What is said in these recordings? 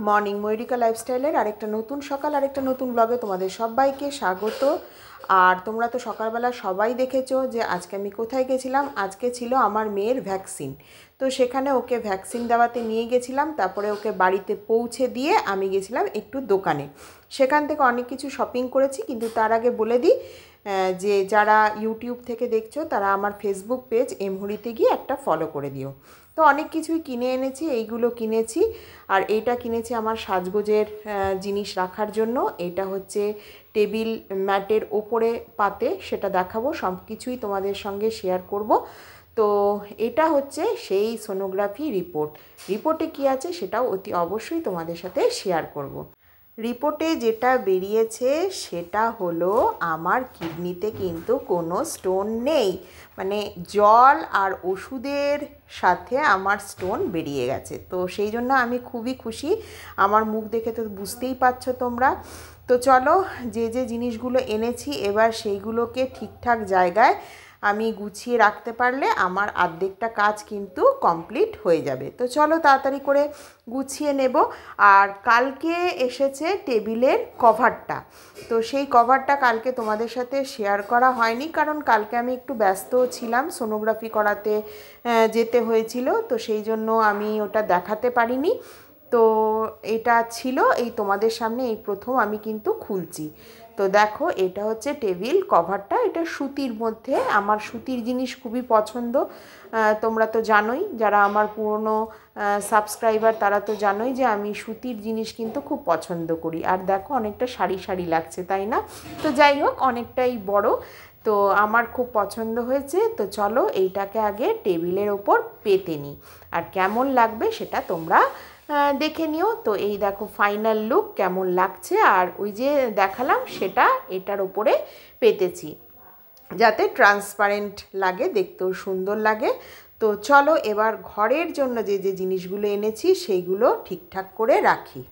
Morning ময়ূরিকা লাইফস্টাইলের আরেকটা নতুন সকাল আরেকটা নতুন ব্লগে তোমাদের সবাইকে স্বাগত। আর তোমরা তো সকালবেলা সবাই দেখেছো যে আজকে আমি কোথায় গেছিলাম। আজকে ছিল আমার মেয়ের ভ্যাকসিন, তো সেখানে ওকে ভ্যাকসিন দেওয়াতে নিয়ে গেছিলাম। তারপরে ওকে বাড়িতে পৌঁছে দিয়ে আমি গেছিলাম একটু দোকানে, সেখান থেকে অনেক কিছু শপিং করেছি। কিন্তু তার আগে বলে দিই যে যারা ইউটিউব থেকে দেখছো তারা আমার ফেসবুক পেজ এমহরিতে গিয়ে একটা ফলো করে দিও। তো অনেক কিছুই কিনে এনেছি, এইগুলো কিনেছি। আর এইটা কিনেছি আমার সাজগোজের জিনিস রাখার জন্য। এটা হচ্ছে টেবিল ম্যাটের ওপরে পাতে, সেটা দেখাবো, সব কিছুই তোমাদের সঙ্গে শেয়ার করব। তো এটা হচ্ছে সেই সোনোগ্রাফি রিপোর্টে কি আছে সেটাও অতি অবশ্যই তোমাদের সাথে শেয়ার করব। রিপোর্টে যেটা বেরিয়েছে সেটা হলো আমার কিডনিতে কিন্তু কোনো স্টোন নেই, মানে জল আর ওষুধের সাথে আমার স্টোন বেরিয়ে গেছে। তো সেই জন্য আমি খুবই খুশি, আমার মুখ দেখে তো বুঝতেই পারছো তোমরা। তো চলো, যে যে জিনিসগুলো এনেছি এবার সেইগুলোকে ঠিকঠাক জায়গায় আমি গুছিয়ে রাখতে পারলে আমার অর্ধেকটা কাজ কিন্তু কমপ্লিট হয়ে যাবে। তো চলো তাড়াতাড়ি করে গুছিয়ে নেব। আর কালকে এসেছে টেবিলের কভারটা, তো সেই কভারটা কালকে তোমাদের সাথে শেয়ার করা হয়নি, কারণ কালকে আমি একটু ব্যস্ত ছিলাম, সোনোগ্রাফি করাতে যেতে হয়েছিল, তো সেই জন্য আমি ওটা দেখাতে পারিনি। তো এটা ছিল এই তোমাদের সামনে এই প্রথম আমি কিন্তু খুলছি। তো দেখো, এটা হচ্ছে টেবিল কভারটা, এটা সুতির মধ্যে। আমার সুতির জিনিস খুবই পছন্দ, তোমরা তো জানোই, যারা আমার পুরনো সাবস্ক্রাইবার তারা তো জানোই যে আমি সুতির জিনিস কিন্তু খুব পছন্দ করি। আর দেখো অনেকটা শাড়ি শাড়ি লাগছে, তাই না? তো যাই হোক, অনেকটাই বড়, তো আমার খুব পছন্দ হয়েছে। তো চলো এইটাকে আগে টেবিলের ওপর পেতে নিই, আর কেমন লাগবে সেটা তোমরা দেখে নিও। তো এই দেখো ফাইনাল লুক কেমন লাগছে। আর ওই যে দেখালাম সেটা এটার ওপরে পেতেছি যাতে ট্রান্সপারেন্ট লাগে, দেখতেও সুন্দর লাগে। তো চলো এবার ঘরের জন্য যে যে জিনিসগুলো এনেছি সেইগুলো ঠিকঠাক করে রাখি।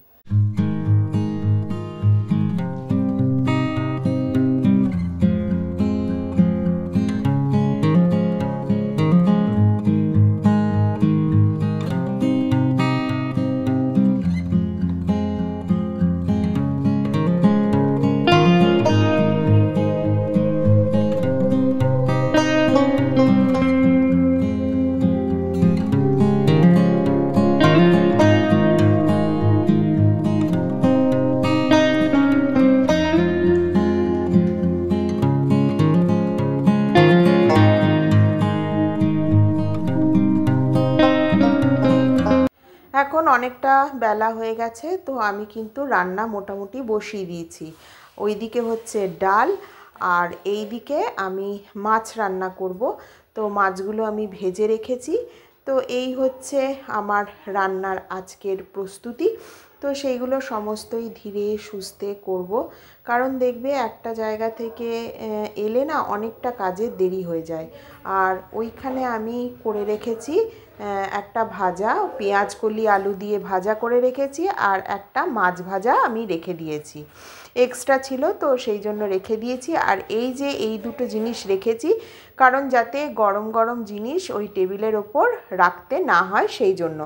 এখন অনেকটা বেলা হয়ে গেছে, তো আমি কিন্তু রান্না মোটামুটি বসিয়ে দিয়েছি। ওইদিকে হচ্ছে ডাল, আর এই দিকে আমি মাছ রান্না করব। তো মাছগুলো আমি ভেজে রেখেছি। তো এই হচ্ছে আমার রান্নার আজকের প্রস্তুতি। তো সেইগুলো সমস্তই ধীরে সুস্থে করব, কারণ দেখবে একটা জায়গা থেকে এলে না অনেকটা কাজের দেরি হয়ে যায়। আর ওইখানে আমি করে রেখেছি একটা ভাজা, পেঁয়াজ কলি আলু দিয়ে ভাজা করে রেখেছি, আর একটা মাছ ভাজা আমি রেখে দিয়েছি, এক্সট্রা ছিল তো সেই জন্য রেখে দিয়েছি। আর এই যে এই দুটো জিনিস রেখেছি কারণ যাতে গরম গরম জিনিস ওই টেবিলের ওপর রাখতে না হয়, সেই জন্য।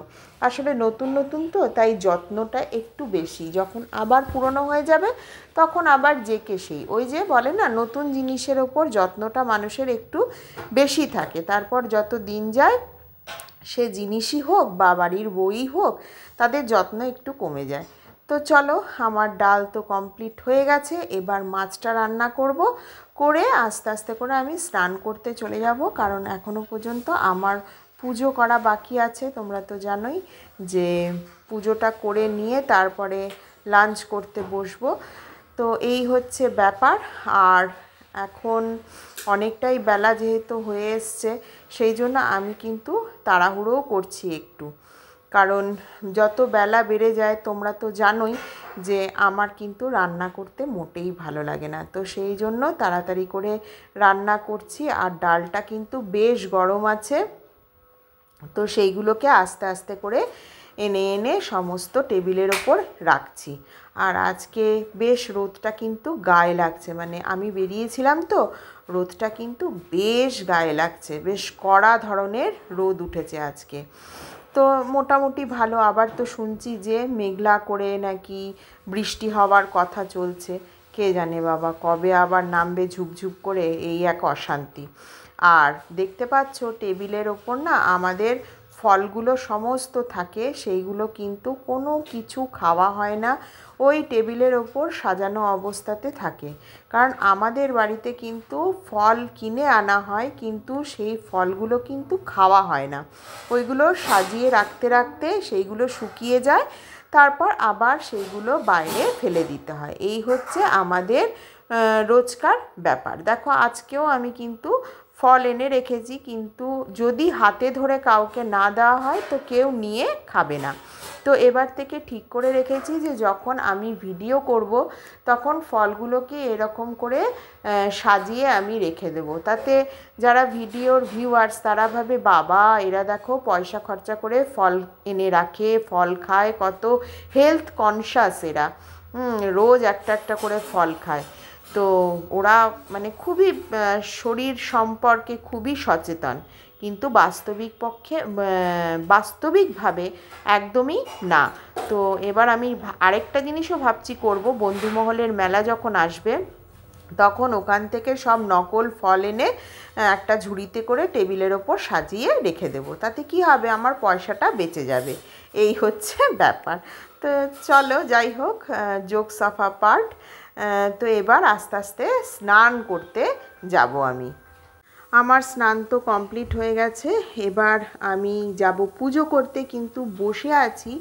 আসলে নতুন নতুন তো, তাই যত্নটা একটু বেশি, যখন আবার পুরনো হয়ে যাবে তখন আবার যে কে সেই, ওই যে বলে না, নতুন জিনিসের ওপর যত্নটা মানুষের একটু বেশি থাকে। তারপর যত দিন যায় সে জিনিসই হোক বা বাড়ির বই হোক, তাদের যত্ন একটু কমে যায়। তো চলো, আমার ডাল তো কমপ্লিট হয়ে গেছে, এবার মাছটা রান্না করব, করে আস্তে আস্তে করে আমি স্নান করতে চলে যাব, কারণ এখনও পর্যন্ত আমার পুজো করা বাকি আছে। তোমরা তো জানোই যে পুজোটা করে নিয়ে তারপরে লাঞ্চ করতে বসবো। তো এই হচ্ছে ব্যাপার। আর এখন অনেকটাই বেলা যেহেতু হয়ে এসছে, সেই জন্য আমি কিন্তু তাড়াহুড়োও করছি একটু, কারণ যত বেলা বেড়ে যায় তোমরা তো জানোই যে আমার কিন্তু রান্না করতে মোটেই ভালো লাগে না। তো সেই জন্য তাড়াতাড়ি করে রান্না করছি। আর ডালটা কিন্তু বেশ গরম আছে, তো সেইগুলোকে আস্তে আস্তে করে এনে এনে সমস্ত টেবিলের ওপর রাখছি। আর আজকে বেশ রোদটা কিন্তু গায়ে লাগছে, মানে আমি বেরিয়েছিলাম তো, রোদটা কিন্তু বেশ গায়ে লাগছে, বেশ কড়া ধরনের রোদ উঠেছে আজকে। তো মোটামুটি ভালো। আবার তো শুনছি যে মেঘলা করে নাকি বৃষ্টি হওয়ার কথা চলছে, কে জানে বাবা কবে আবার নামবে ঝুপঝুপ করে, এই এক অশান্তি। আর দেখতে পাচ্ছ টেবিলের ওপর না আমাদের ফলগুলো সমস্ত থাকে, সেইগুলো কিন্তু কোনো কিছু খাওয়া হয় না, ওই টেবিলের ওপর সাজানো অবস্থাতে থাকে। কারণ আমাদের বাড়িতে কিন্তু ফল কিনে আনা হয়, কিন্তু সেই ফলগুলো কিন্তু খাওয়া হয় না, ওইগুলো সাজিয়ে রাখতে রাখতে সেইগুলো শুকিয়ে যায়, তারপর আবার সেইগুলো বাইরে ফেলে দিতে হয়। এই হচ্ছে আমাদের রোজকার ব্যাপার। দেখো আজকেও আমি কিন্তু ফল এনে রেখেছি, কিন্তু যদি হাতে ধরে কাউকে না দেওয়া হয় তো কেউ নিয়ে খাবে না। তো এবার থেকে ঠিক করে রেখেছি যে যখন আমি ভিডিও করব তখন ফলগুলোকে এরকম করে সাজিয়ে আমি রেখে দেব, তাতে যারা ভিডিওর ভিউয়ার্স তারা ভাবে বাবা এরা দেখো পয়সা খরচা করে ফল এনে রাখে, ফল খায়, কত হেলথ কনসাস এরা, রোজ একটা একটা করে ফল খায়। তো ওরা মানে খুবই শরীর সম্পর্কে খুবই সচেতন, কিন্তু বাস্তবিকভাবে একদমই না। তো এবার আমি আরেকটা জিনিসও ভাবছি করব, বন্ধুমহলের মেলা যখন আসবে তখন ওখান থেকে সব নকল ফল এনে একটা ঝুড়িতে করে টেবিলের ওপর সাজিয়ে রেখে দেবো, তাতে কি হবে আমার পয়সাটা বেঁচে যাবে। এই হচ্ছে ব্যাপার। তো চলো যাই হোক, জোকস অফ আ পার্ট। তো এবার আস্তে আস্তে স্নান করতে যাব আমি। আমার স্নান তো কমপ্লিট হয়ে গেছে, এবার আমি যাব পুজো করতে, কিন্তু বসে আছি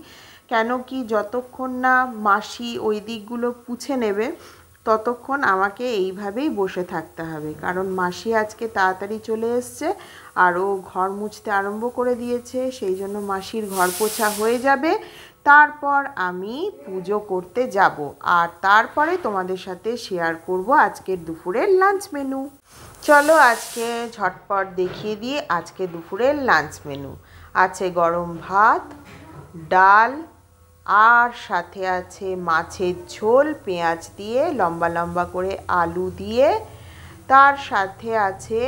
কেন কি যতক্ষণ না মাসি ওই দিকগুলো পুছে নেবে ততক্ষণ আমাকে এইভাবেই বসে থাকতে হবে, কারণ মাসি আজকে তাড়াতাড়ি চলে এসছে আর ও ঘর মুছতে আরম্ভ করে দিয়েছে, সেই জন্য মাসির ঘর পোছা হয়ে যাবে, তারপর আমি পুজো করতে যাব, আর তারপরে তোমাদের সাথে শেয়ার করব আজকের দুপুরের লাঞ্চ মেনু। চলো আজকে ঝটপট দেখিয়ে দিয়ে আজকে দুপুরের লাঞ্চ মেনু আছে গরম ভাত, ডাল, আর সাথে আছে মাছের ঝোল পেঁয়াজ দিয়ে লম্বা লম্বা করে আলু দিয়ে, তার সাথে আছে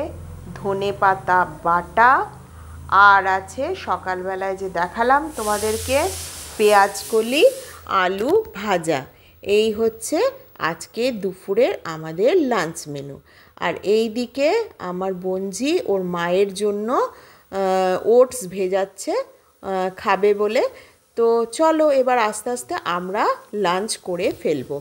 ধনেপাতা বাটা, আর আছে সকালবেলায় যে দেখালাম তোমাদেরকে পেঁয়াজ কলি আলু ভাজা। এই হচ্ছে আজকে দুপুরের আমাদের লাঞ্চ মেনু। আর এই দিকে আমার বোনঝি ওর মায়ের জন্য ওটস ভেজাচ্ছে খাবে বলে। তো চলো এবার আস্তে আস্তে আমরা লাঞ্চ করে ফেলবো।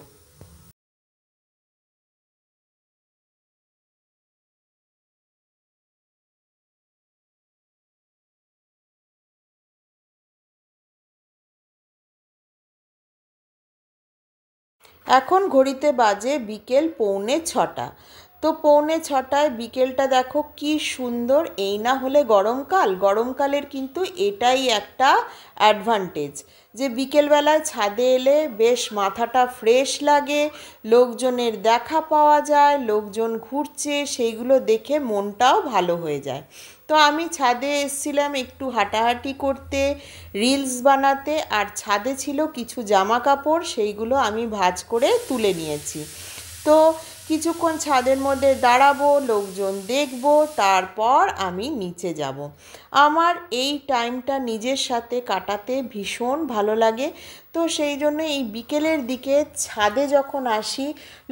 এখন ঘড়িতে বাজে বিকেল 6:45। তো 6:45 বিকেলটা দেখো কি সুন্দর, এই না হলে গরমকালের কিন্তু এটাই একটা অ্যাডভান্টেজ, যে বিকেলবেলায় ছাদে এলে বেশ মাথাটা ফ্রেশ লাগে, লোকজনের দেখা পাওয়া যায়, লোকজন ঘুরছে সেইগুলো দেখে মনটাও ভালো হয়ে যায়। তো আমি ছাদে এসেছিলাম একটু হাঁটাহাঁটি করতে, রিলস বানাতে, আর ছাদে ছিল কিছু জামা কাপড়, সেইগুলো আমি ভাঁজ করে তুলে নিয়েছি। তো কিছুক্ষণ ছাদের মধ্যে দাঁড়াবো, লোকজন দেখবো, তারপর আমি নিচে যাব। আমার এই টাইমটা নিজের সাথে কাটাতে ভীষণ ভালো লাগে। তো সেই জন্য এই বিকেলের দিকে ছাদে যখন আসি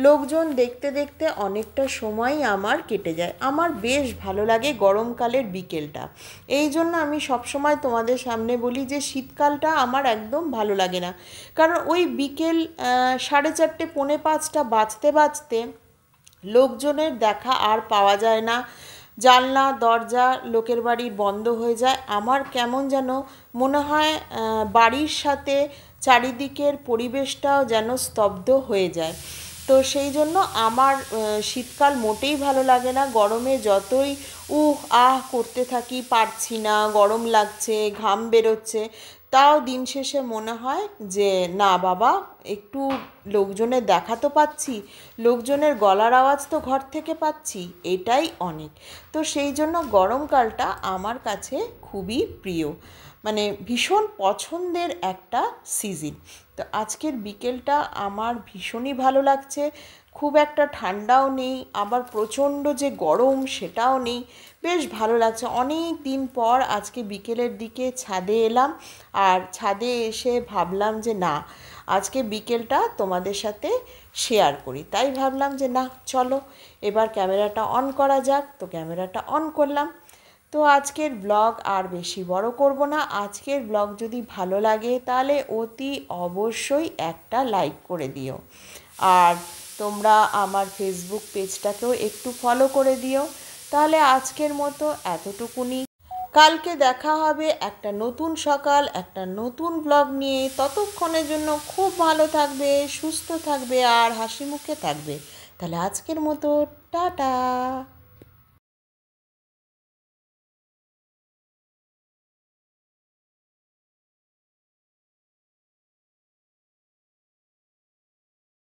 লোকজন দেখতে দেখতে অনেকটা সময় আমার কেটে যায়, আমার বেশ ভালো লাগে গরমকালের বিকেলটা। এই জন্য আমি সবসময় তোমাদের সামনে বলি যে শীতকালটা আমার একদম ভালো লাগে না, কারণ ওই বিকেল 4:30 4:45 বাজতে বাজতে লোকজনের দেখা আর পাওয়া যায় না, জানলা দরজা লোকের বাড়ির বন্ধ হয়ে যায়, আমার কেমন যেন মনে হয় বাড়ির সাথে চারিদিকের পরিবেশটাও যেন স্তব্ধ হয়ে যায়। তো সেই জন্য আমার শীতকাল মোটেই ভালো লাগে না। গরমে যতই আহ করতে থাকি পারছি না, গরম লাগছে, ঘাম বেরোচ্ছে, তাও দিন শেষে মনে হয় যে না বাবা একটু লোকজনের দেখা তো পাচ্ছি, লোকজনের গলার আওয়াজ তো ঘর থেকে পাচ্ছি, এটাই অনেক। তো সেই জন্য গরমকালটা আমার কাছে খুবই প্রিয়, মানে ভীষণ পছন্দের একটা সিজন। তো আজকের বিকেলটা আমার ভীষণই ভালো লাগছে। খুব একটা ঠান্ডাও নেই, আবার প্রচণ্ড যে গরম সেটাও নেই, বেশ ভালো লাগছে। অনেক দিন পর আজকে বিকেলের দিকে ছাদে এলাম, আর ছাদে এসে ভাবলাম যে না, আজকে বিকেলটা তোমাদের সাথে শেয়ার করি। তাই ভাবলাম যে না, চলো এবার ক্যামেরাটা অন করা যাক। তো ক্যামেরাটা অন করলাম। তো আজকের ব্লগ আর বেশি বড় করব না। আজকের ব্লগ যদি ভালো লাগে তাহলে অতি অবশ্যই একটা লাইক করে দিও, আর তোমরা আমার ফেসবুক পেজটাকেও একটু ফলো করে দিও। তাহলে আজকের মতো এতটুকুনি। কালকে দেখা হবে একটা নতুন সকাল, একটা নতুন ব্লগ নিয়ে। ততক্ষণের জন্য খুব ভালো থাকবে, সুস্থ থাকবে আর হাসি মুখে থাকবে। তাহলে আজকের মতো টাটা।